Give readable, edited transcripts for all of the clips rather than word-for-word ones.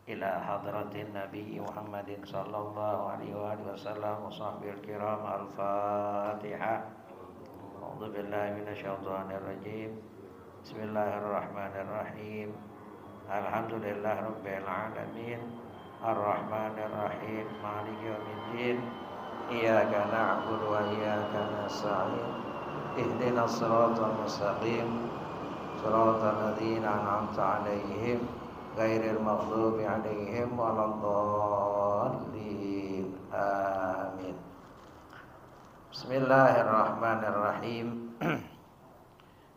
إلى حضرة النبي محمد صلى الله عليه وآله وسلم وصحبه الكرام. الفاتحة. أعوذ بالله من الشيطان الرجيم. بسم الله الرحمن الرحيم. الحمد لله رب العالمين الرحمن الرحيم مالك يوم الدين إياك نعبد وإياك نستعين اهدنا الصراط المستقيم صراط الذين أنعمت عليهم غير المغضوب عليهم ولا الضالين آمين. بسم الله الرحمن الرحيم.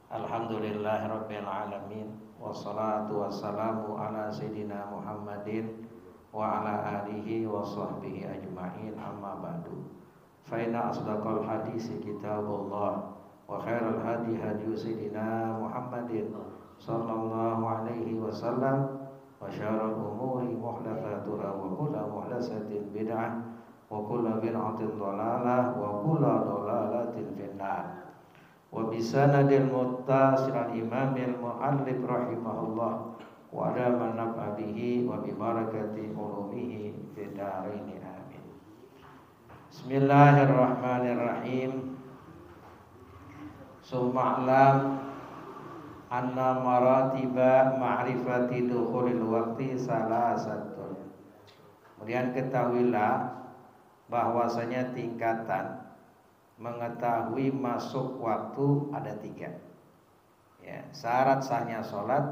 Alhamdulillah Rabbil Alamin. Wassalatu wassalamu ala Sayyidina Muhammadin wa ala alihi wa sahbihi ajma'in, amma ba'du. Fa inna asdaqal hadisi kitabullah wa khairal hadi hadi Sayyidina Muhammadin sallallahu alaihi wasallam wa syarrul umuri muhdatsatuha wa kullu muhdatsatin bid'ah wa kullu bid'atin dhalalah wa kullu dhalalatin finnar. Wa bisanadil muttasil al-imamil muallif rahimahullah wa ala man nafa bihi wa bi barakati ulumihi fid dharain amin. Bismillahirrahmanirrahim. Summa alam anna maratiba ma'rifati dukhulil waqti salasatun. Kemudian ketahuilah bahwasanya tingkatan mengetahui masuk waktu ada 3. Ya, syarat sahnya sholat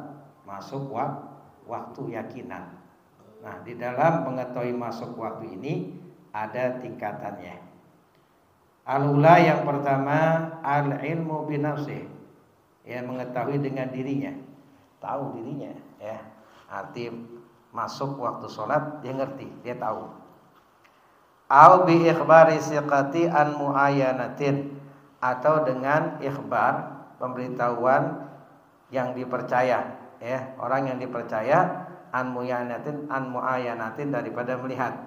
masuk waktu yakinan. Nah, di dalam mengetahui masuk waktu ini ada tingkatannya. Al-ula yang pertama al-ilmu binafsih. Ya, mengetahui dengan dirinya, tahu dirinya. Ya, arti masuk waktu sholat dia ngerti, dia tahu. Au bi ikhbari siqati an muayyanatin, atau dengan ikhbar, pemberitahuan yang dipercaya, ya, orang yang dipercaya, an muayyanatin daripada melihat.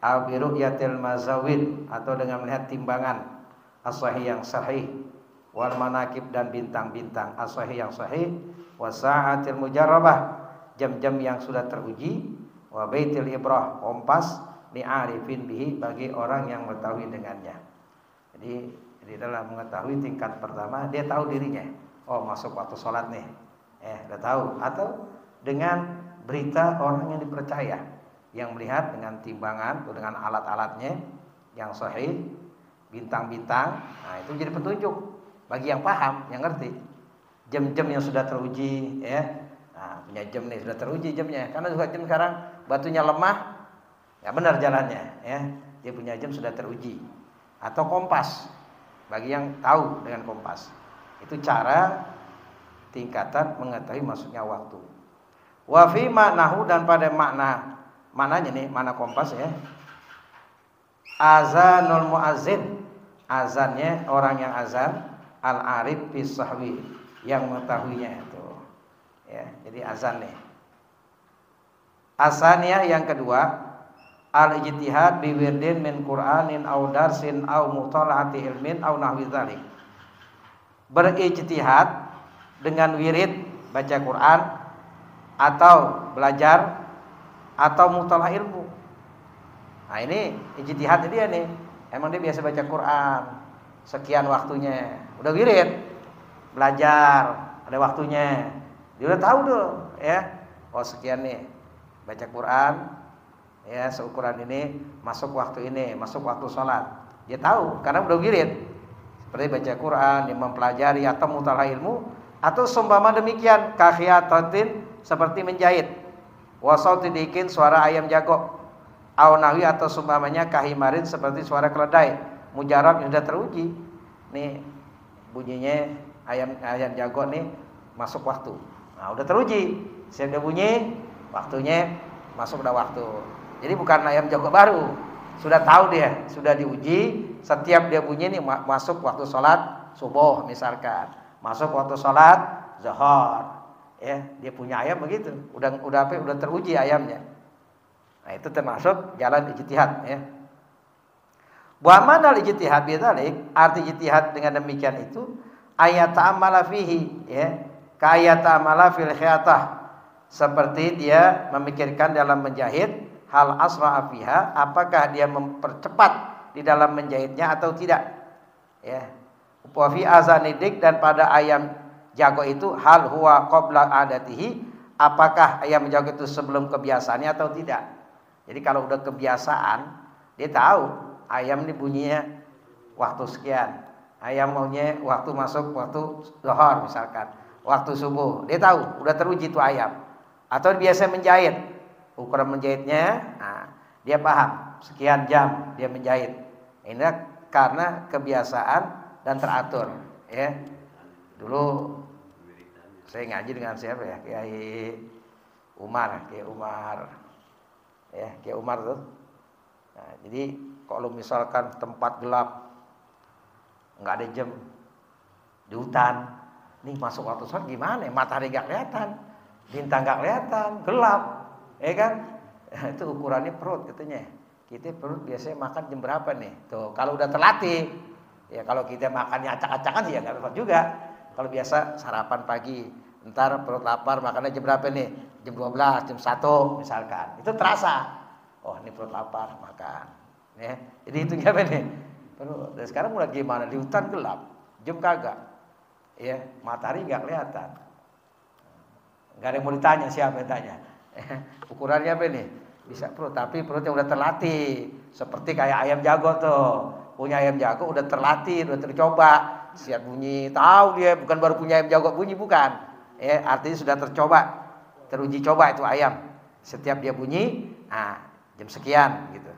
Au bi ru'yatil mazawid, atau dengan melihat timbangan as-sahih yang sahih, wal manakib dan bintang-bintang as-sahih yang sahih, wa sa'atil mujarrabah, jam-jam yang sudah teruji, wa baitil ibrah, kompas li'arifin bihi, bagi orang yang mengetahui dengannya. Jadi di dalam mengetahui tingkat pertama dia tahu dirinya. Oh, masuk waktu sholat nih. Udah tahu. Atau dengan berita orang yang dipercaya, yang melihat dengan timbangan atau dengan alat-alatnya yang sahih, bintang-bintang. Nah, itu jadi petunjuk bagi yang paham, yang ngerti. Jam-jam yang sudah teruji, ya. Nah, punya jam nih sudah teruji jamnya. Karena juga jam sekarang batunya lemah, ya benar jalannya, ya. Dia punya jam sudah teruji. Atau kompas, bagi yang tahu dengan kompas. Itu cara tingkatan mengetahui masuknya waktu. Wa fi ma'nahu, dan pada maknanya nih, mana kompas, ya. Azanul muazzin, azannya orang yang azan, al-arif bis sahwi, yang mengetahuinya itu. Ya, jadi azan nih. Asaniyah yang kedua, al-ijtihad bi wirdin min Qur'anin aw darsin aw mutalaati ilmin aw nahwi dzalik. Berijtihad dengan wirid baca Quran atau belajar atau mutalaah ilmu. Nah, ini ijtihad dia nih. Emang dia biasa baca Quran sekian waktunya. Udah wirid, belajar ada waktunya. Dia udah tahu tuh, ya. Oh, sekian nih baca Quran, ya, seukuran ini masuk waktu ini, masuk waktu sholat. Dia tahu karena udah wirid. Seperti baca Quran, dia mempelajari atau mutalaah ilmu, atau seumpama demikian kakhiyatatin, seperti menjahit, wasauti dikin, suara ayam jago, au nahwi, atau seumpamanya kahimarin, seperti suara keledai mujarab yang sudah teruji. Nih bunyinya ayam jago nih masuk waktu. Nah, udah teruji, sudah bunyi, waktunya masuk udah waktu. Jadi bukan ayam jago baru, sudah tahu dia, sudah diuji. Setiap dia bunyi nih masuk waktu sholat subuh misalkan, masuk waktu sholat zuhur, ya, dia punya ayam begitu, udah teruji ayamnya. Nah, itu termasuk jalan ijtihad, ya. Wa manal ijtihad bidzalik, arti ijtihad dengan demikian itu ayat ta'amala fihi, ya, ka ayat ta'amala fil khiyatah, seperti dia memikirkan dalam menjahit, hal asra'a fiha, apakah dia mempercepat di dalam menjahitnya atau tidak. Ya. Wa fi azanidik, dan pada ayam jago itu hal huwa qabla adatihi, apakah ayam jago itu sebelum kebiasaannya atau tidak. Jadi kalau udah kebiasaan, dia tahu ayam ini bunyinya waktu sekian. Ayam maunya waktu masuk waktu zuhur misalkan, waktu subuh. Dia tahu, udah teruji tuh ayam. Atau biasa menjahit, ukuran menjahitnya, nah, dia paham sekian jam dia menjahit. Ini karena kebiasaan dan teratur. Ya, dulu saya ngaji dengan siapa ya, Kiai Umar, ya, Kiai Umar tuh. Nah, jadi kalau misalkan tempat gelap, nggak ada jam di hutan, nih masuk waktu sholat gimana? Matahari nggak kelihatan, bintang nggak kelihatan, gelap, ya kan? Itu ukurannya perut katanya. Kita perut biasanya makan jam berapa nih? Tuh, kalau udah terlatih, ya kalau kita makannya acak-acakan sih ya nggak apa juga. Kalau biasa sarapan pagi, ntar perut lapar makannya jam berapa nih? Jam 12, jam 1 misalkan. Itu terasa. Oh, ini perut lapar, makan. Ya. Jadi itu apa nih? Perut. Dan sekarang mulai gimana? Di hutan gelap, jam kagak. Ya, matahari nggak kelihatan. Nggak ada yang mau ditanya, siapa yang tanya? Ukurannya apa nih? Bisa perut, tapi perutnya udah terlatih. Seperti kayak ayam jago tuh. Punya ayam jago udah terlatih, udah tercoba. Siap bunyi, tahu dia, bukan baru punya ayam jago bunyi, bukan. Ya, artinya sudah tercoba, teruji coba itu ayam. Setiap dia bunyi, nah, jam sekian gitu.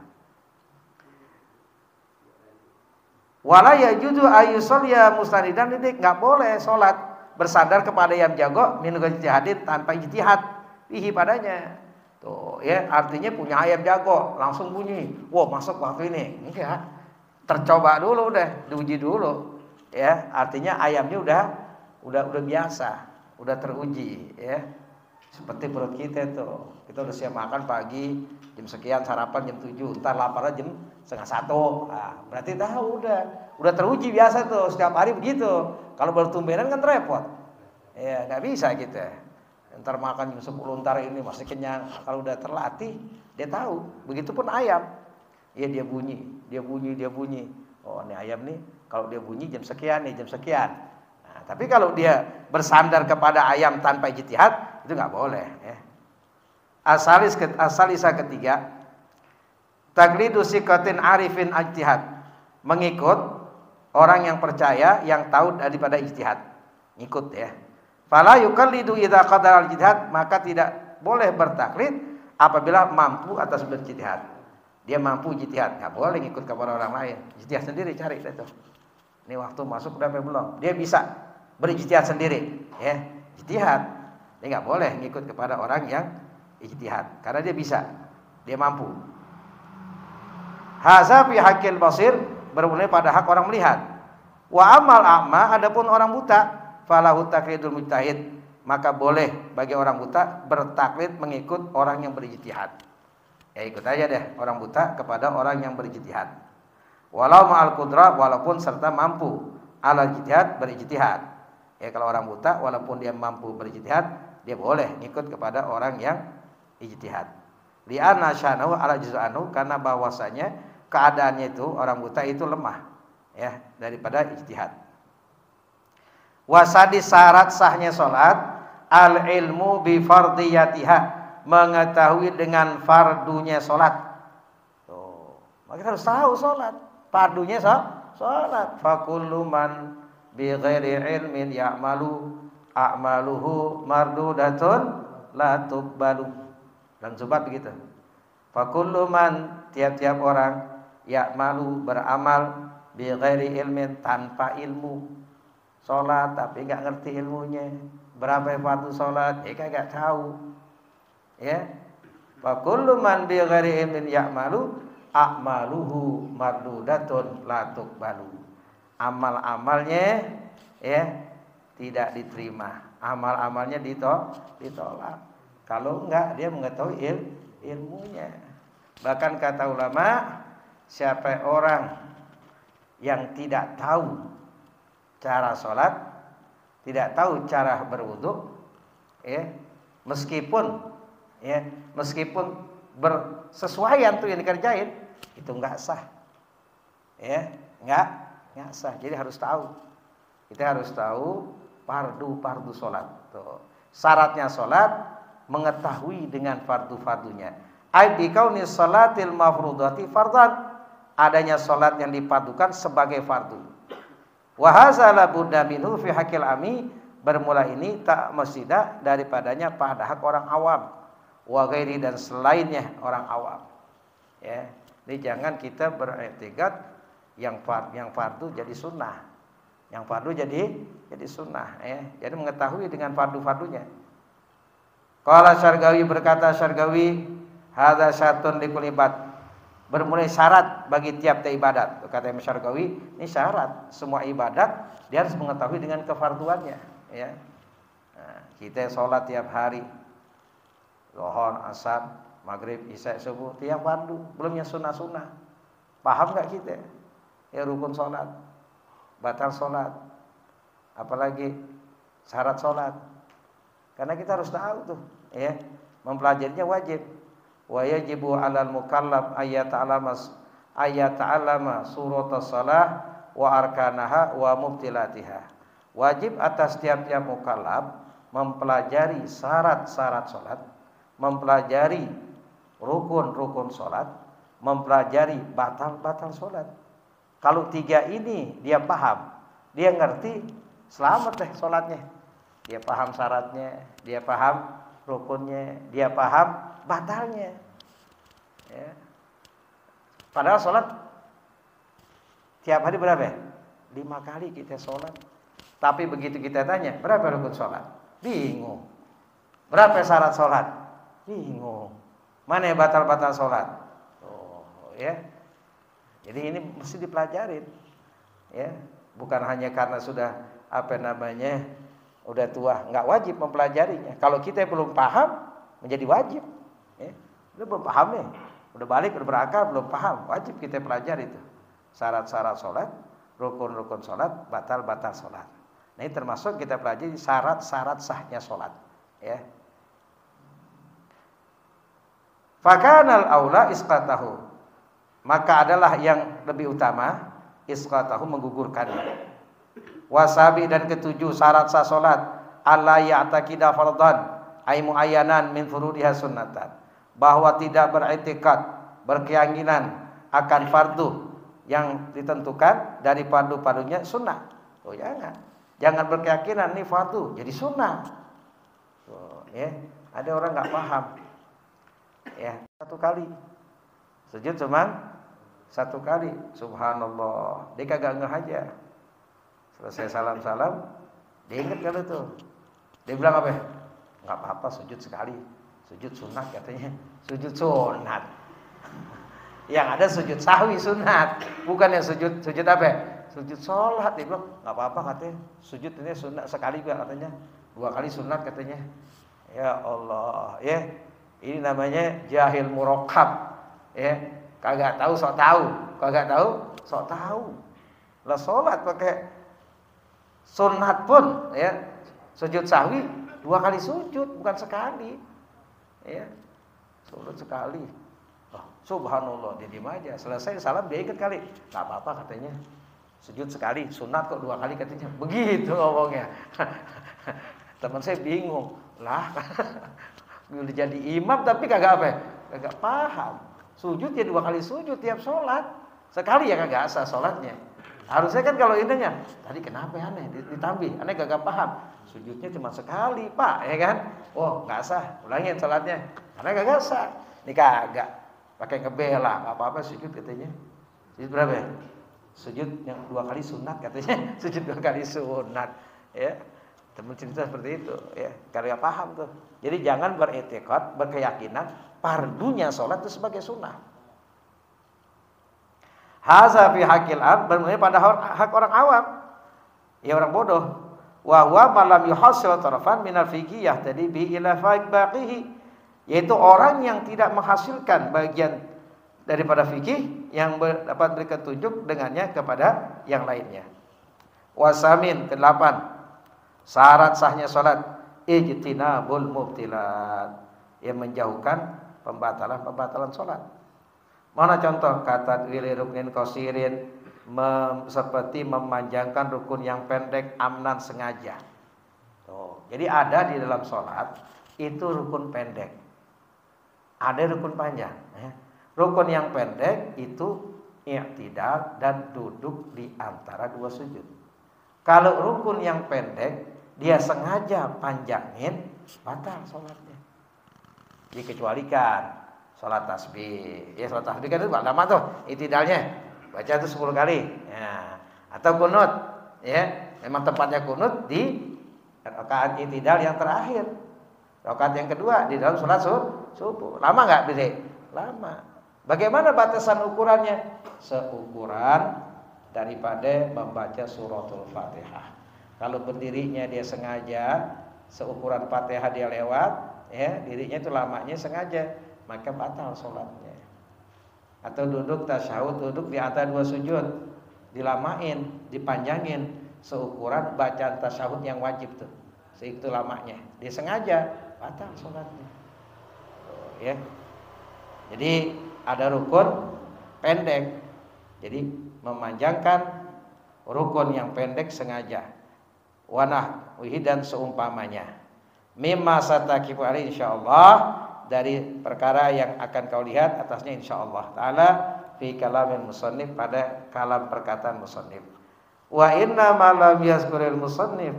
Wala yajuzu ayyusalliya mustanidan, ini enggak boleh salat bersandar kepada ayam jago min ghairi ijtihadin, tanpa ijtihad fihi padanya. Tuh, ya, artinya punya ayam jago langsung bunyi. Wah, masuk waktu ini. Enggak. Tercoba dulu udah, diuji dulu. Ya, artinya ayamnya udah biasa, udah teruji, ya. Seperti perut kita tuh. Kita udah siap makan pagi, jam sekian sarapan jam 7, ntar laparnya jam setengah 1. Nah, berarti tahu udah teruji biasa tuh, setiap hari begitu. Kalau baru tumbenan kan repot. Ya, nggak bisa gitu. Ntar makan jam 10, ntar ini masih kenyang. Kalau udah terlatih, dia tahu. Begitupun ayam. Ya, dia bunyi. Oh, ini ayam nih, kalau dia bunyi jam sekian nih, jam sekian. Nah, tapi kalau dia bersandar kepada ayam tanpa ijtihad, itu nggak boleh. Ya. Asalisa ketiga, taqlidu siqatin arifin ijtihad, mengikut orang yang percaya, yang tahu daripada ijtihad. Ngikut ya. Fala yuqallidu idza qadara al-ijtihad, maka tidak boleh bertaklid apabila mampu atas berijtihad. Dia mampu ijtihad, enggak boleh ngikut kepada orang lain. Ijtihad sendiri cari itu. Ini waktu masuk udah belum? Dia bisa berijtihad sendiri, ya. Ijtihad. Dia enggak boleh ngikut kepada orang yang ijtihad karena dia bisa, dia mampu. Haza fi haqqil basir, bermula pada hak orang melihat. Wa amal a'ma, adapun orang buta, falahu taqlidul mujtahid, maka boleh bagi orang buta bertaklid mengikut orang yang berijtihad. Ya, ikut aja deh orang buta kepada orang yang berijtihad. Walau ma'al qudrah, walaupun serta mampu ala ijtihad, berijtihad. Ya, kalau orang buta walaupun dia mampu berijtihad, dia boleh ikut kepada orang yang ijtihad. Li'anna syanahu ala juz'anu, karena bahwasanya keadaannya itu orang buta itu lemah, ya, daripada ijtihad. Wasadi syarat sahnya salat al ilmu bi fardiyatiha, mengetahui dengan fardunya salat. Tuh, maka kita harus tahu salat, fardunya salat. Fa kullu man bi ghairi ilmin ya'malu a'maluhu mardudatun la tuqbalu. Dan sobat begitu. Fa kullu man, tiap-tiap orang, ya'malu, beramal, bi ghairi ilmin, tanpa ilmu. Salat tapi enggak ngerti ilmunya. Berapa fardu salat? Kagak tahu. Ya. Fa kullu man bi ghairi ilmin ya'malu a'maluhu mardudatun la tuqbalu. Amal-amalnya, ya, tidak diterima. Amal-amalnya ditolak. Kalau enggak dia mengetahui ilmunya. Bahkan kata ulama, siapa orang yang tidak tahu cara sholat, tidak tahu cara berwudu, ya, Meskipun bersesuaian tuh yang dikerjain, itu nggak sah. Ya, nggak sah. Jadi harus tahu. Kita harus tahu fardu sholat. Tuh. Syaratnya sholat, mengetahui dengan fardu-fardunya. Ai bi kauni sholatil mafrudati fardhan. Adanya sholat yang difardukan sebagai fardu. Wa hadza la budda minhu fi haqqil ami. Bermula ini tak mestidah daripadanya pada hak orang awam. Wa ghairi, dan selainnya orang awam. Ya. Jadi jangan kita beriktikad yang fardu jadi sunnah. Yang fardu jadi sunnah, ya. Jadi mengetahui dengan fardu-fardunya. Qala Syargawi, berkata Syargawi, hadza syartun likulli ibad. Bermulai syarat bagi tiap-tiap ibadat. Kata Imam Syargawi, ini syarat semua ibadat dia harus mengetahui dengan kefarduannya, ya. Nah, kita sholat tiap hari, zuhur, asar, maghrib, isya, subuh, tiap fardu, belum yang sunnah-sunnah. Paham nggak kita? Ya rukun sholat, batal sholat, apalagi syarat sholat. Karena kita harus tahu tuh, ya, mempelajarinya wajib. Wa yajibu 'alal mukallaf ayata'allama suratus shalah wa arkanaha wa mubtilatiha. Wajib atas tiap-tiap mukallaf mempelajari syarat-syarat salat, mempelajari rukun-rukun salat, mempelajari batal-batal salat. Kalau 3 ini dia paham, dia ngerti, selamat deh salatnya. Dia paham syaratnya, dia paham rukunnya, dia paham batalnya, ya. Padahal sholat tiap hari berapa? 5 kali kita sholat. Tapi begitu kita tanya, berapa rukun sholat? Bingung. Berapa syarat sholat? Bingung. Mana yang batal-batal sholat? Oh, ya. Jadi ini mesti dipelajarin, ya. Bukan hanya karena sudah udah tua, nggak wajib mempelajarinya. Kalau kita belum paham, menjadi wajib. Udah belum paham nih, udah balik, udah berakal, belum paham, wajib kita pelajari itu syarat-syarat sholat, rukun-rukun sholat, batal-batal sholat. Nah ini termasuk kita pelajari syarat-syarat sahnya sholat, ya. Fakanal aula isqatahu, maka adalah yang lebih utama isqatahu, menggugurkannya. Wasabi, dan ketujuh syarat sah sholat, alla ya'taqida fardhan ay muayyanan min furudiha sunnatan, bahwa tidak beriktikad, berkeyakinan akan fardu yang ditentukan dari fardu-fardunya sunnah. Oh jangan berkeyakinan nih fardu jadi sunnah. Oh, ya, ada orang nggak paham, ya, 1 kali sujud cuma 1 kali, subhanallah, dia kagak ngeh aja. Selesai salam-salam, dia ingat kalau tuh, dia bilang apa? Nggak apa-apa sujud sekali, sujud sunat katanya, sujud sunat. Yang ada sujud sahwi sunat, bukan yang sujud apa? Sujud sholat. Dia bilang nggak apa-apa katanya, sujud ini sunat sekali katanya, 2 kali sunat katanya. Ya Allah, ya, ini namanya jahil murakkab, ya, kagak tahu sok tahu, kagak tahu sok tahu. Lah sholat pakai sunat pun, ya, sujud sahwi 2 kali sujud, bukan sekali, ya, sujud sekali. Oh, subhanallah, dia diam aja. Selesai salam dia ingat kali, nggak apa-apa katanya, sujud sekali, sunat kok 2 kali katanya. Begitu ngomongnya. Teman saya bingung, lah, udah jadi imam tapi kagak apa? Kagak paham. Sujud ya 2 kali sujud tiap sholat, sekali ya kagak sah sholatnya. Harusnya kan kalau intinya, tadi kenapa aneh ditambih, aneh gak paham. Sujudnya cuma sekali, Pak, ya kan? Oh, nggak sah, ulangin sholatnya. Aneh gak sah. Ini kagak, pakai ngebela, nggak apa-apa sujud katanya. Sujud berapa ya? Sujud yang 2 kali sunat katanya. Sujud 2 kali sunat, ya. Teman cerita seperti itu, ya. Karena gak paham tuh. Jadi jangan beriktikad, berkeyakinan fardunya sholat itu sebagai sunnah. Haza fi haqqil am, bermula pada hak orang awam, ya orang bodoh. Wa huwa man lam yuhassil tarafan minal fiqhi yahtadi bi ila baqihi, yaitu orang yang tidak menghasilkan bagian daripada fikih yang dapat beri petunjuk dengannya kepada yang lainnya. Wasamin ke-8 syarat sahnya salat ijtinabul mubtilat, yang menjauhkan pembatalan salat. Mana contoh kata wili ruknin qasirin, seperti memanjangkan rukun yang pendek amnan sengaja. Tuh, jadi ada di dalam salat itu rukun pendek, ada rukun panjang. Rukun yang pendek itu i'tidal dan duduk di antara dua sujud. Kalau rukun yang pendek dia sengaja panjangin, batal salatnya. Dikecualikan salat tasbih. Ya salat tasbih kan itu lama tuh i'tidalnya. Baca itu 10 kali. Ya. Atau kunut, ya. Memang tempatnya kunut di rakaat i'tidal yang terakhir. Rakaat yang kedua di dalam salat subuh. Lama enggak, Bide? Lama. Bagaimana batasan ukurannya? Seukuran daripada membaca suratul Fatihah. Kalau berdirinya dia sengaja, seukuran Fatihah dia lewat, ya, dirinya itu lamanya sengaja, maka batal sholatnya. Atau duduk tasyahud, duduk di antara dua sujud, dilamain, dipanjangin, seukuran bacaan tasyahud yang wajib tuh, segitu lamanya, dia sengaja, batal sholatnya. Ya, jadi ada rukun pendek, jadi memanjangkan rukun yang pendek sengaja. Wanah wihidan seumpamanya. Mimma satakifu alaihi insyaallah, dari perkara yang akan kau lihat atasnya insyaallah taala fi kalamil musannif, pada kalam perkataan musannif. Wa inna ma lam yazkuril musannif,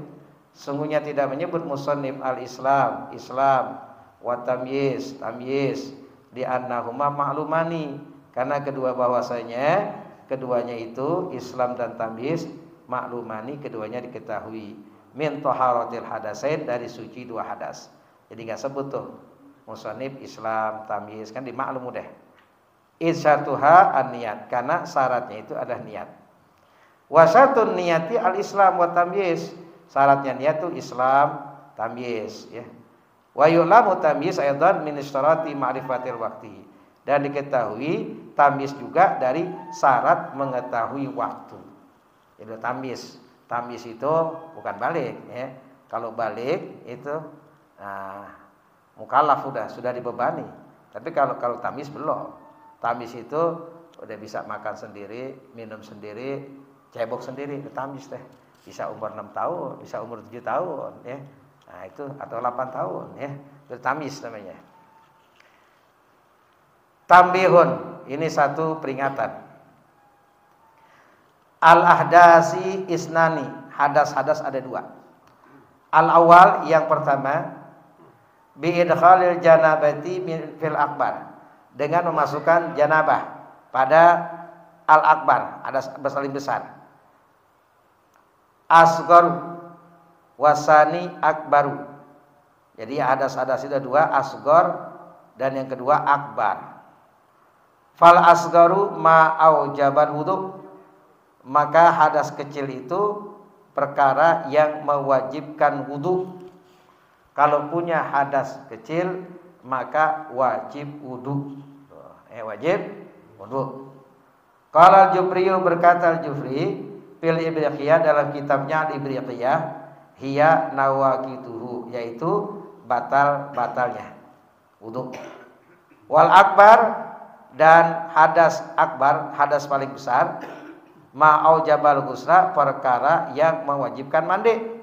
sungguhnya tidak menyebut musannif al-Islam, Islam, wa tamyiz, tamyiz, di annahuma ma'lumani, karena kedua bahwasanya keduanya itu Islam dan tamyiz maklumani, keduanya diketahui, min taharatil hadasain, dari suci dua hadas. Jadi enggak sebut tuh musannif Islam tamyiz, kan dimaklum udah. Isyatuha an-niyat, karena syaratnya itu adalah niat. Wa syartun niyati al-Islam wa tamyiz, syaratnya niat itu Islam tamyiz, ya. Wa yu'lamu tamyiz aidan min isyrati ma'rifatil waqti, dan diketahui tamyiz juga dari syarat mengetahui waktu. Jadi tamyiz itu bukan balik, ya. Kalau balik itu mukallaf sudah dibebani. Tapi kalau tamyiz belum. Tamyiz itu udah bisa makan sendiri, minum sendiri, cebok sendiri, itu tamyiz teh. Bisa umur 6 tahun, bisa umur 7 tahun, ya. Nah, itu atau 8 tahun, ya. Itu tamyiz namanya. Tambihun, ini satu peringatan. Al-ahdasi isnani, hadas-hadas ada dua. Al-awwal, yang pertama, bi'idkhalil janabati fil akbar, dengan memasukkan janabah pada al-akbar, hadas paling besar. Asghar wasani akbaru, jadi hadas-hadas itu dua, asghar dan yang kedua akbar. Fal asgharu ma aujaban wudu, maka hadas kecil itu perkara yang mewajibkan wudu. Kalau punya hadas kecil maka wajib wudu. Wajib wudu. Qala al-Jufri, berkata al-Jufri fil Ibriqiyah, dalam kitabnya al-Ibriqiyah, hiya nawaqituhu, yaitu batalnya wudu. Wal akbar, dan hadas akbar, hadas paling besar, ma'au jabal ghusla, perkara yang mewajibkan mandi.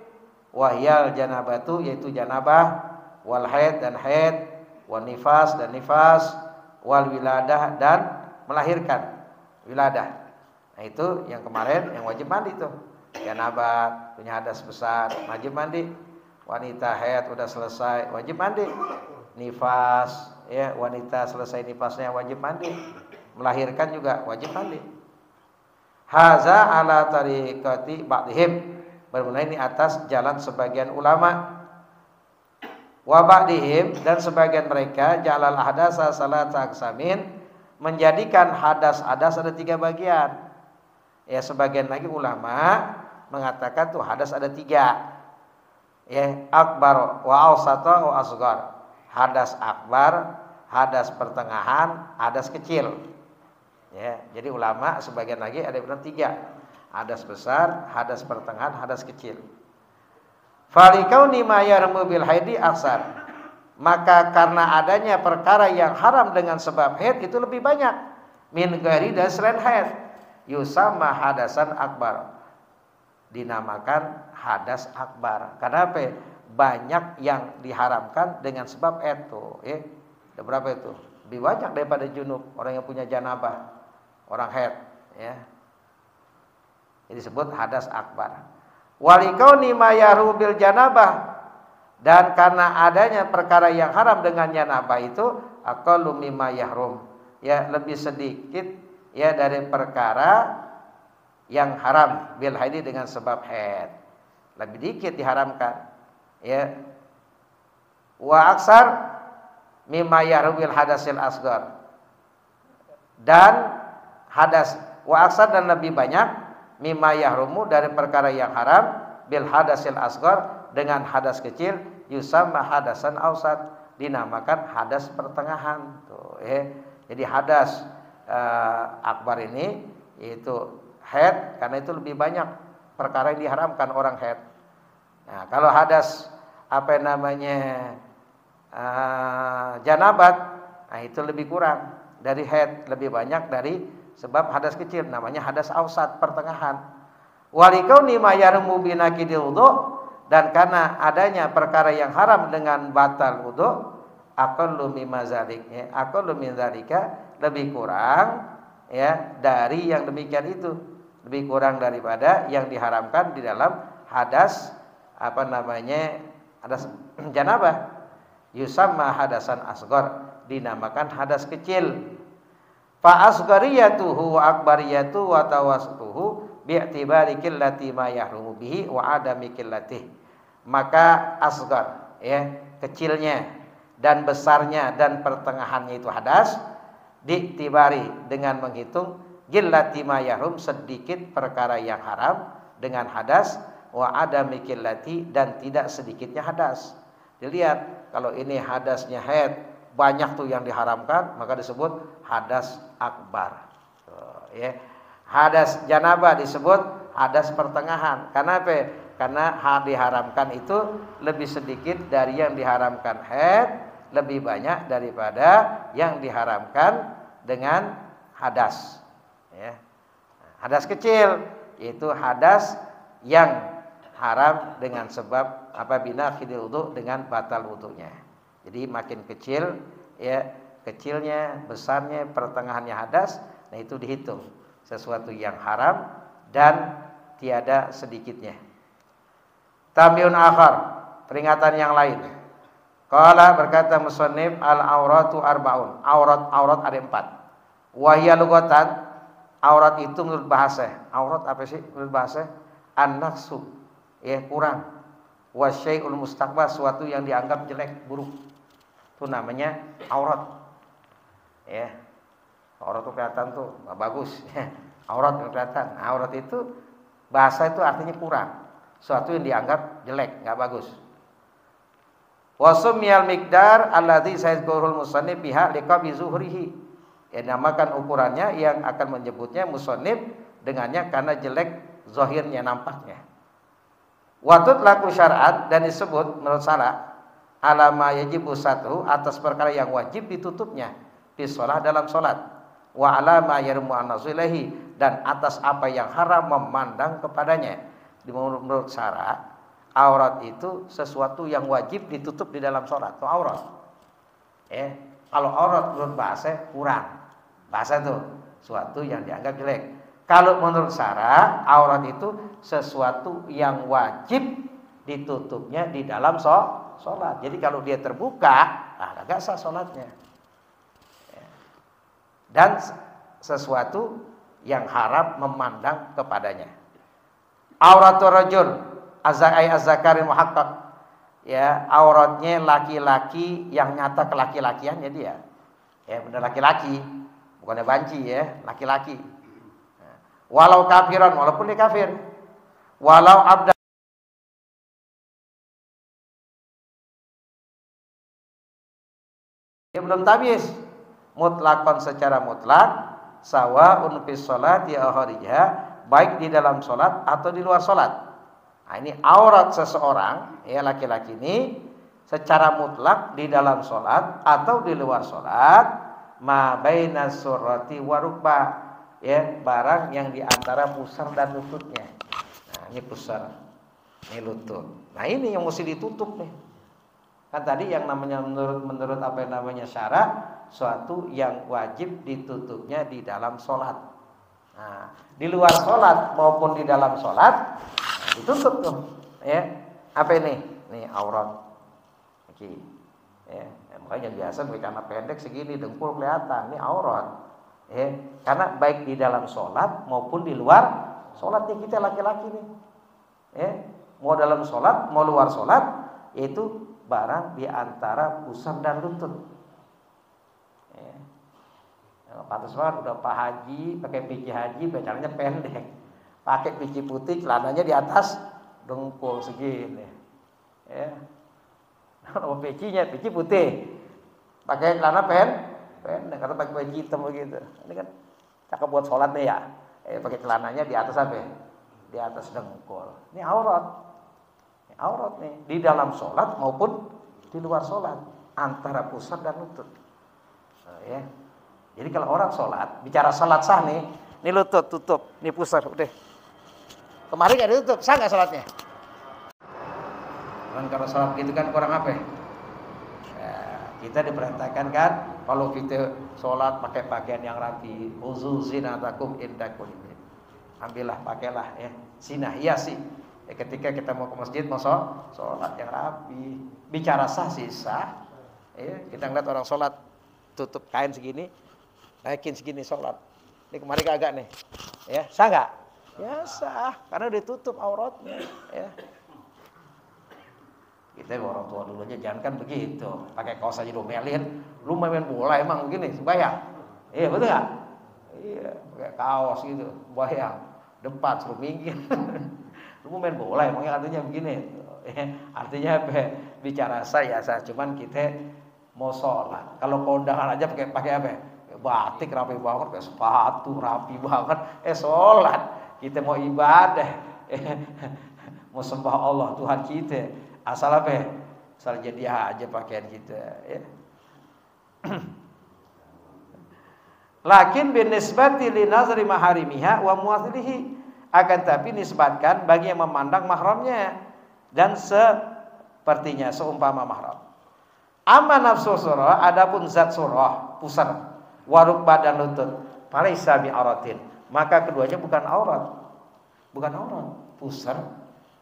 Wahyal janabatu, yaitu janabah, wal haid dan haid, wal nifas dan nifas, wal wiladah dan melahirkan, wiladah. Nah itu yang kemarin yang wajib mandi tuh. Janabah punya hadas besar wajib mandi. Wanita haid udah selesai wajib mandi. Nifas, ya, wanita selesai nifasnya wajib mandi. Melahirkan juga wajib mandi. Haza ala tariqati ba'dihim, bermula ini atas jalan sebagian ulama. Wa ba'dihim, dan sebagian mereka jalal ahdasa salata aksamin, menjadikan hadas-hadas ada 3 bagian. Ya, sebagian lagi ulama mengatakan tuh hadas ada 3. Ya, akbar wa awsata wa asghar. Hadas akbar, hadas pertengahan, hadas kecil. Ya, jadi ulama sebagian lagi ada yang bilang 3. Hadas besar, hadas pertengahan, hadas kecil. Falikauni ma yarmu bil haidi aksar. Maka karena adanya perkara yang haram dengan sebab haid itu lebih banyak min ghairi dan selain haid. Yusamma hadasan akbar. Dinamakan hadas akbar. Karena apa? Banyak yang diharamkan dengan sebab haid tuh, ya. Ada berapa itu? Lebih banyak daripada junub, orang yang punya janabah, orang haid, ya. Ini disebut hadas akbar. Walikauni ma yaru bil janabah, dan karena adanya perkara yang haram dengan janabah itu aqallu mimma yahrum, ya lebih sedikit ya dari perkara yang haram bil haidi dengan sebab haid, lebih dikit diharamkan, ya. Wa aksar mimma yahrum bil hadasil asghar, dan hadas wa aksar dan lebih banyak mimma yahrumu dari perkara yang haram bil hadasil asghar dengan hadas kecil yusamma hadasan ausat, dinamakan hadas pertengahan tuh, ya. Jadi hadas akbar ini yaitu haid, karena itu lebih banyak perkara yang diharamkan orang haid. Nah, kalau hadas apa namanya janabat, nah itu lebih kurang dari haid, lebih banyak dari sebab hadas kecil, namanya hadas ausat pertengahan. Walikauni ma yarmu binaqidil wudu, dan karena adanya perkara yang haram dengan batal wudu, aqallu mimma zalik, ya, aqallu min zalika, lebih kurang ya dari yang demikian itu, lebih kurang daripada yang diharamkan di dalam hadas apa namanya hadas janabah. Yusamma hadasan asghar, dinamakan hadas kecil. Fa asghariyatuhu wa akbariyatu wa tawassutuhu bi'tibari qillati ma yahrumu bihi wa adami qillatih. Maka asghar, ya, kecilnya dan besarnya dan pertengahannya itu hadas di'tibari dengan menghitung qillati ma yahrum, sedikit perkara yang haram dengan hadas, wa adami qillati, dan tidak sedikitnya hadas. Dilihat kalau ini hadasnya haid banyak tuh yang diharamkan, maka disebut hadas akbar. Tuh, ya. Hadas janabah disebut hadas pertengahan. Karena apa? Karena diharamkan itu lebih sedikit dari yang diharamkan haid, lebih banyak daripada yang diharamkan dengan hadas. Ya. Hadas kecil yaitu hadas yang haram dengan sebab apabila khidil wudu dengan batal wudunya. Jadi makin kecil, ya, kecilnya, besarnya, pertengahannya hadas, nah itu dihitung sesuatu yang haram dan tiada sedikitnya. Tambiun akhar, peringatan yang lain. Qala, berkata musannif, al auratu arbaun. Aurat ada 4. Wa hiya lugatan, aurat itu menurut bahasa. Aurat apa sih menurut bahasa? An-naqsu, ya, kurang. Wa syai'ul mustaqbah, suatu yang dianggap jelek, buruk. Itu namanya aurat. Ya. Aurat itu kelihatan tuh bagus. Aurat yang kelihatan. Aurat itu bahasa itu artinya kurang. Suatu yang dianggap jelek, enggak bagus. Wa sumiyal miqdar alladzi sayadhkurul musannif biha liqabi zuhrihi. Ya, namakan ukurannya yang akan menyebutnya musannif dengannya karena jelek zahirnya, nampaknya. Watut laku syar'an, dan disebut menurut syara' alama yajibu satu, atas perkara yang wajib ditutupnya di sholat, dalam sholat. Wa alama yarmu an-nazulahi, dan atas apa yang haram memandang kepadanya. Menurut syara' aurat itu sesuatu yang wajib ditutup di dalam sholat, itu aurat. Kalau aurat menurut bahasa kurang, bahasa itu suatu yang dianggap jelek. Kalau menurut syara' aurat itu sesuatu yang wajib ditutupnya di dalam sholat. Jadi kalau dia terbuka, agak sah sholatnya. Dan sesuatu yang haram memandang kepadanya. Auratul rajul az-zakarin muhaqqaq. Ya, auratnya laki-laki yang nyata kelaki-lakiannya dia. Ya, benar laki-laki, bukannya banci, ya, laki-laki. Walau kafiran, walaupun dia kafir. Walau abda, dia belum tabiz. Mutlakon, secara mutlak, sawaun fis sholati aw kharijha, baik di dalam sholat atau di luar sholat. Nah, ini aurat seseorang, ya laki-laki ini secara mutlak di dalam sholat atau di luar sholat, ma baina surrati wa rukba, ya barang yang di antara pusar dan lututnya. Nah, ini pusar, ini lutut. Nah, ini yang mesti ditutup nih. Kan tadi yang namanya menurut apa yang namanya syarat, suatu yang wajib ditutupnya di dalam sholat. Nah, di luar sholat maupun di dalam sholat ditutup tuh, ya. Apa ini? Nih aurat. Oke. Ya, makanya biasa pakai celana pendek segini dengkul kelihatan, ini aurat. Ya, karena baik di dalam sholat maupun di luar sholat nih kita laki-laki nih. Ya, mau dalam sholat, mau luar sholat, yaitu barang di antara pusar dan lutut. Ya. Pantas banget udah Pak Haji pakai peci haji, celananya pendek. Pakai peci putih, celananya di atas dengkul segini. Ya. Kalau pecinya peci putih, pakai celana pendek, karena pakai baju hitam begitu. Ini kan cakep buat sholat nih ya. Pakai celananya di atas apa? Di atas dengkul. Ini aurat. Ini aurat nih di dalam sholat maupun di luar sholat, antara pusar dan lutut. Ya. Jadi kalau orang sholat, bicara sholat sah nih, ini lutut tutup, ini pusar udah. Kemarin nggak ditutup, sah nggak sholatnya? Kan kalau sholat gitu kan kurang apa? Ya, kita diperintahkan kan, kalau kita sholat pakai pakaian yang rapi, uzu zinatakum inda kulli. Ambillah, pakailah ya, zina hiasi. Ya, ketika kita mau ke masjid, mau sholat yang rapi. Bicara sah sih sah. Ya, kita ngeliat orang sholat tutup kain segini, naikin segini sholat. Ini kemarin kagak nih, ya sah nggak? Ya sah, karena ditutup auratnya. Ya. Kita orang tua dulu aja jangan kan begitu, pakai kaos aja domelin. Lu main bola emang begini, bayang? Iya betul nggak? Iya, pakai kaos gitu, bayang. Depan suruh minggir. Lu mau main bola emangnya artinya begini? Artinya apa? Bicara saya sah, cuman kita mau sholat. Kalau kondangan aja pakai apa? Batik rapi banget, pakai sepatu rapi banget. Sholat. Kita mau ibadah, mau sembah Allah Tuhan kita. Asal apa? Asal jadi aja pakaian kita. Ya. Lakin binisbati li nazri maharimiha wa muathilihi, akan tapi nisbatkan bagi yang memandang mahramnya dan sepertinya seumpama mahram. Amma nafsu surah, adapun zat surah pusar waruk badan lutut falaisa bi auratin, maka keduanya bukan aurat. Bukan aurat, pusar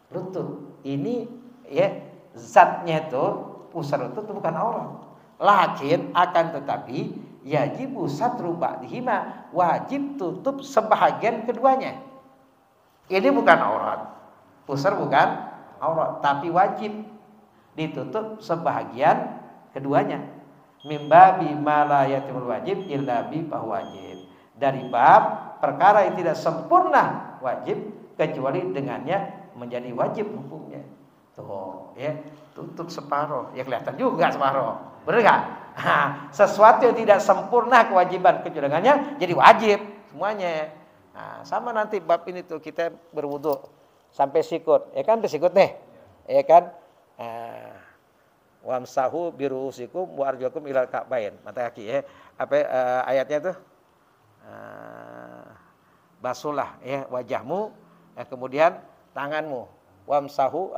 lutut. Ini ya zatnya itu pusar lutut itu bukan aurat. Lakin akan tetapi yajibu satru ba'dihima, wajib tutup sebahagian keduanya. Ini bukan aurat. Pusar bukan aurat, tapi wajib ditutup sebahagian keduanya. Mimbabi ma la yatimul wajib illa bi wajib. Dari bab perkara yang tidak sempurna wajib kecuali dengannya menjadi wajib hukumnya. Tuh, ya, tutup separuh. Ya kelihatan juga separuh. Benar enggak? Sesuatu yang tidak sempurna kewajiban kecuali dengannya jadi wajib semuanya. Nah, sama nanti bab ini tuh kita berwudu sampai sikut. Ya kan bersikut nih. Ya kan? Wamsahu birusikum wa arjulakum ilal ka'bain. Mata kaki ya. Apa ayatnya tuh? Basuhlah ya wajahmu, ya, kemudian tanganmu. Wamsahu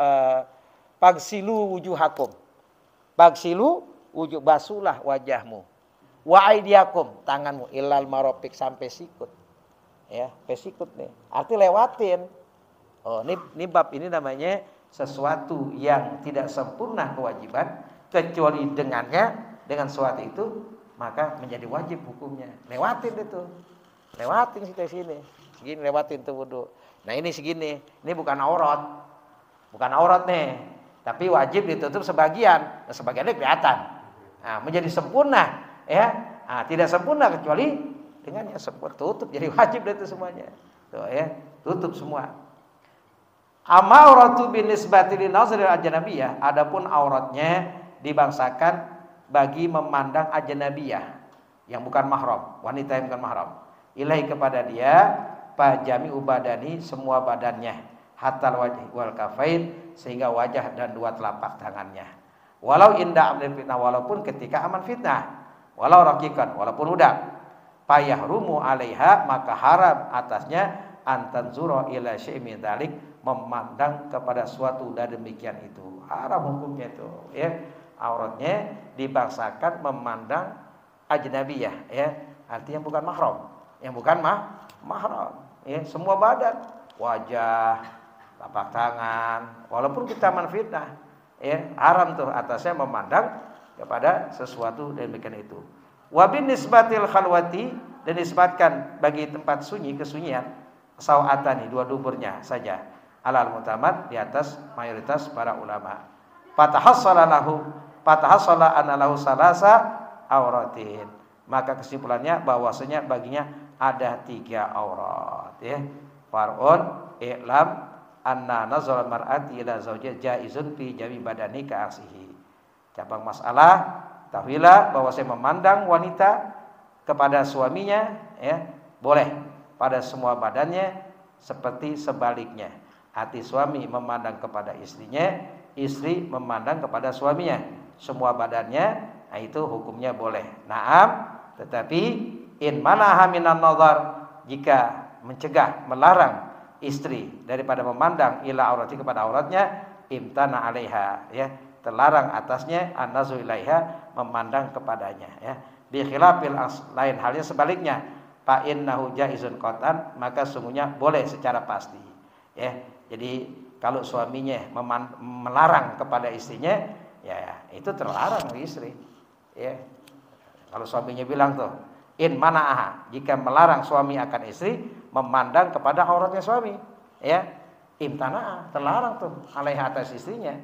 pagsilu wujuhakum. Pagsilu wujuh, basuhlah wajahmu. Wa aidiakum, tanganmu ilal marofik sampai sikut. Ya, sampai sikut nih. Arti lewatin. Oh, ini bab ini namanya sesuatu yang tidak sempurna kewajiban kecuali dengannya, dengan sesuatu itu maka menjadi wajib hukumnya. Lewatin itu. Lewatin sini. Segini lewatin tuh wudu. Nah, ini segini. Ini bukan aurat. Bukan aurat nih. Tapi wajib ditutup sebagian. Nah, sebagiannya kelihatan. Nah, menjadi sempurna, ya. Nah, tidak sempurna kecuali dengannya sempurna, tutup jadi wajib itu semuanya. Tuh ya, tutup semua. Ama auratu binisbati li nazril ajnabiyah, adapun auratnya dibangsakan bagi memandang ajnabiyah yang bukan mahram, wanita yang bukan mahram. Ilahi kepada dia pajami ubadani, semua badannya. hatal wajhi wal kafain, sehingga wajah dan dua telapak tangannya. Walau inda amril fitnah, walaupun ketika aman fitnah, walau raqiqan, walaupun udah. Fayahrumu 'alaiha, maka haram atasnya antanzura ila syai'in min dzalik, memandang kepada suatu dan demikian itu. Haram hukumnya itu, ya. Auratnya dibangsakan memandang ajnabiyah, ya. Artinya bukan mahram, yang bukan mahram, ya. Semua badan, wajah, telapak tangan, walaupun kita aman fitnah, ya, haram tuh atasnya memandang kepada sesuatu dan demikian itu. Wa bin nisbatil khalwati, dan disebutkan bagi tempat sunyi, kesunyian, sawatani, dua duburnya saja, alal mutamad, di atas mayoritas para ulama. Fatahassala anna lahu salasa auratin, maka kesimpulannya bahwasanya baginya ada 3 aurat, ya. Far'un i'lam anna nazar mar'ati ila zawjiha jaizun fi jami badani ka aksihi. Cabang masalah, tahuilah bahwa saya memandang wanita kepada suaminya, ya, boleh pada semua badannya, seperti sebaliknya. Hati suami memandang kepada istrinya, istri memandang kepada suaminya, semua badannya, nah itu hukumnya boleh. Naam, tetapi in manaha minan nazar, jika mencegah, melarang istri daripada memandang ila aurati, kepada auratnya, imtana 'alaiha, ya, terlarang atasnya an-nazru ilaiha, memandang kepadanya, ya. Bi khilafil lain halnya sebaliknya, fa innahu jaizun qatan, maka sungguhnya boleh secara pasti, ya. Jadi kalau suaminya melarang kepada istrinya, ya itu terlarang bagi istri, ya. Kalau suaminya bilang tuh in mana'aha, jika melarang suami akan istri memandang kepada auratnya suami, ya, imtana'a, terlarang tuh alaiha, atas istrinya,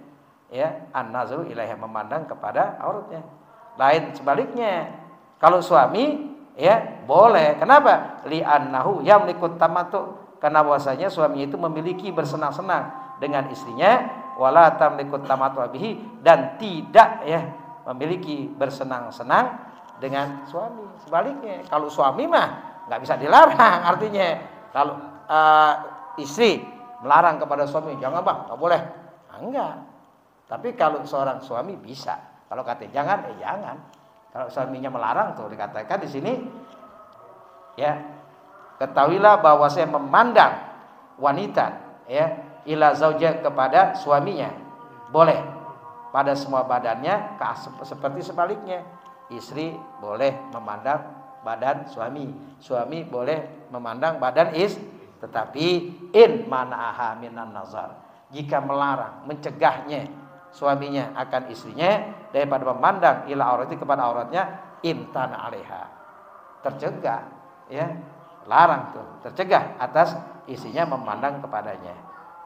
ya, an-nazru ilaiha, memandang kepada auratnya. Lain sebaliknya, kalau suami, ya, boleh. Kenapa? Li'annahu yamliku tamatu, karena bahwasanya suami itu memiliki bersenang-senang dengan istrinya, wala tamliku tamatu bihi, dan tidak, ya, memiliki bersenang-senang dengan suami. Sebaliknya, kalau suami mah nggak bisa dilarang. Artinya kalau istri melarang kepada suami, jangan bang, nggak boleh, enggak. Tapi kalau seorang suami bisa. Kalau kata jangan, jangan. Kalau suaminya melarang tuh dikatakan di sini, ya, ketahuilah bahwa saya memandang wanita, ya, ila zaujah, kepada suaminya, boleh pada semua badannya, seperti sebaliknya. Istri boleh memandang badan suami, suami boleh memandang badan tetapi in mana'aha minan nazar, jika melarang, mencegahnya suaminya akan istrinya daripada memandang ila aurati, kepada auratnya, imtana 'alaiha, tercegah, ya, larang tuh, tercegah atas istrinya memandang kepadanya.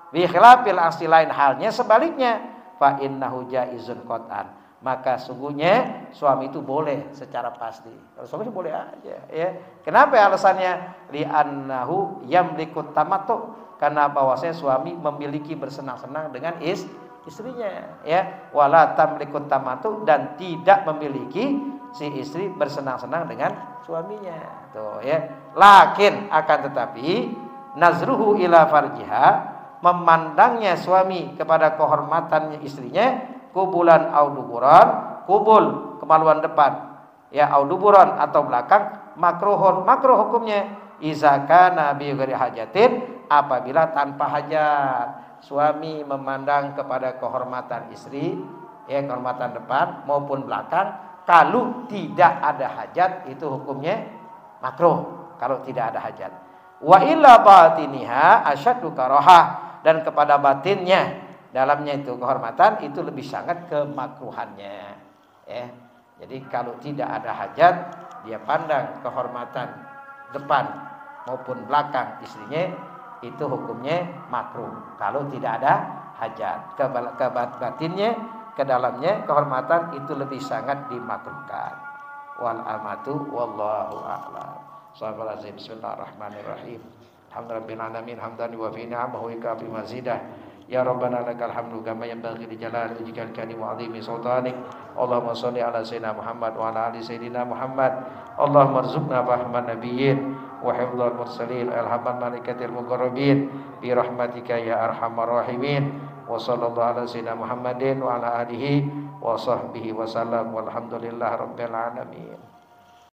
Bi khilafil asli, lain halnya sebaliknya, fa innahu jaizun qat'an, maka sungguhnya suami itu boleh secara pasti. Kalau suami boleh aja, ya. Kenapa alasannya? Li'annahu yamliku tamattu, karena bahwasanya suami memiliki bersenang-senang dengan istrinya, ya. Wala tamliku tamattu, dan tidak memiliki si istri bersenang-senang dengan suaminya. Tuh, ya. Lakin, akan tetapi, nazruhu ila farjiha, memandangnya suami kepada kehormatannya istrinya, kubulan auduburan, kubul kemaluan depan, ya, auduburan atau belakang, makruhun, makruh hukumnya, izakana bi ghairi hajatin, apabila tanpa hajat. Suami memandang kepada kehormatan istri, ya, kehormatan depan maupun belakang, kalau tidak ada hajat, itu hukumnya makruh kalau tidak ada hajat. Wa illa batiniha asyaddu karahah, dan kepada batinnya, dalamnya itu kehormatan, itu lebih sangat kemakruhannya, ya. Jadi kalau tidak ada hajat, dia pandang kehormatan depan maupun belakang istrinya, itu hukumnya makruh kalau tidak ada hajat. Ke batinnya, ke dalamnya kehormatan, itu lebih sangat dimakruhkan. Wal amatu wallahu a'lam. Bismillahirrahmanirrahim. Alhamdulillahirabbil alamin, hamdan wa fi ni'amahu wa kafi mazidah. Ya Rabbana lakal hamdu kama yanbaghi li jalali wajhikal karim wa 'azimi sultanik. Allahumma shalli ala sayyidina Muhammad wa ala ali sayyidina Muhammad. Allahumma rzuqna fahman nabiyyin wa hifdzal mursalin alhamdulillah malaikatil muqarrabin bi rahmatika ya arhamar rahimin wa sallallahu ala sayyidina Muhammadin wa ala alihi wa sahbihi wa sallam walhamdulillahi rabbil alamin.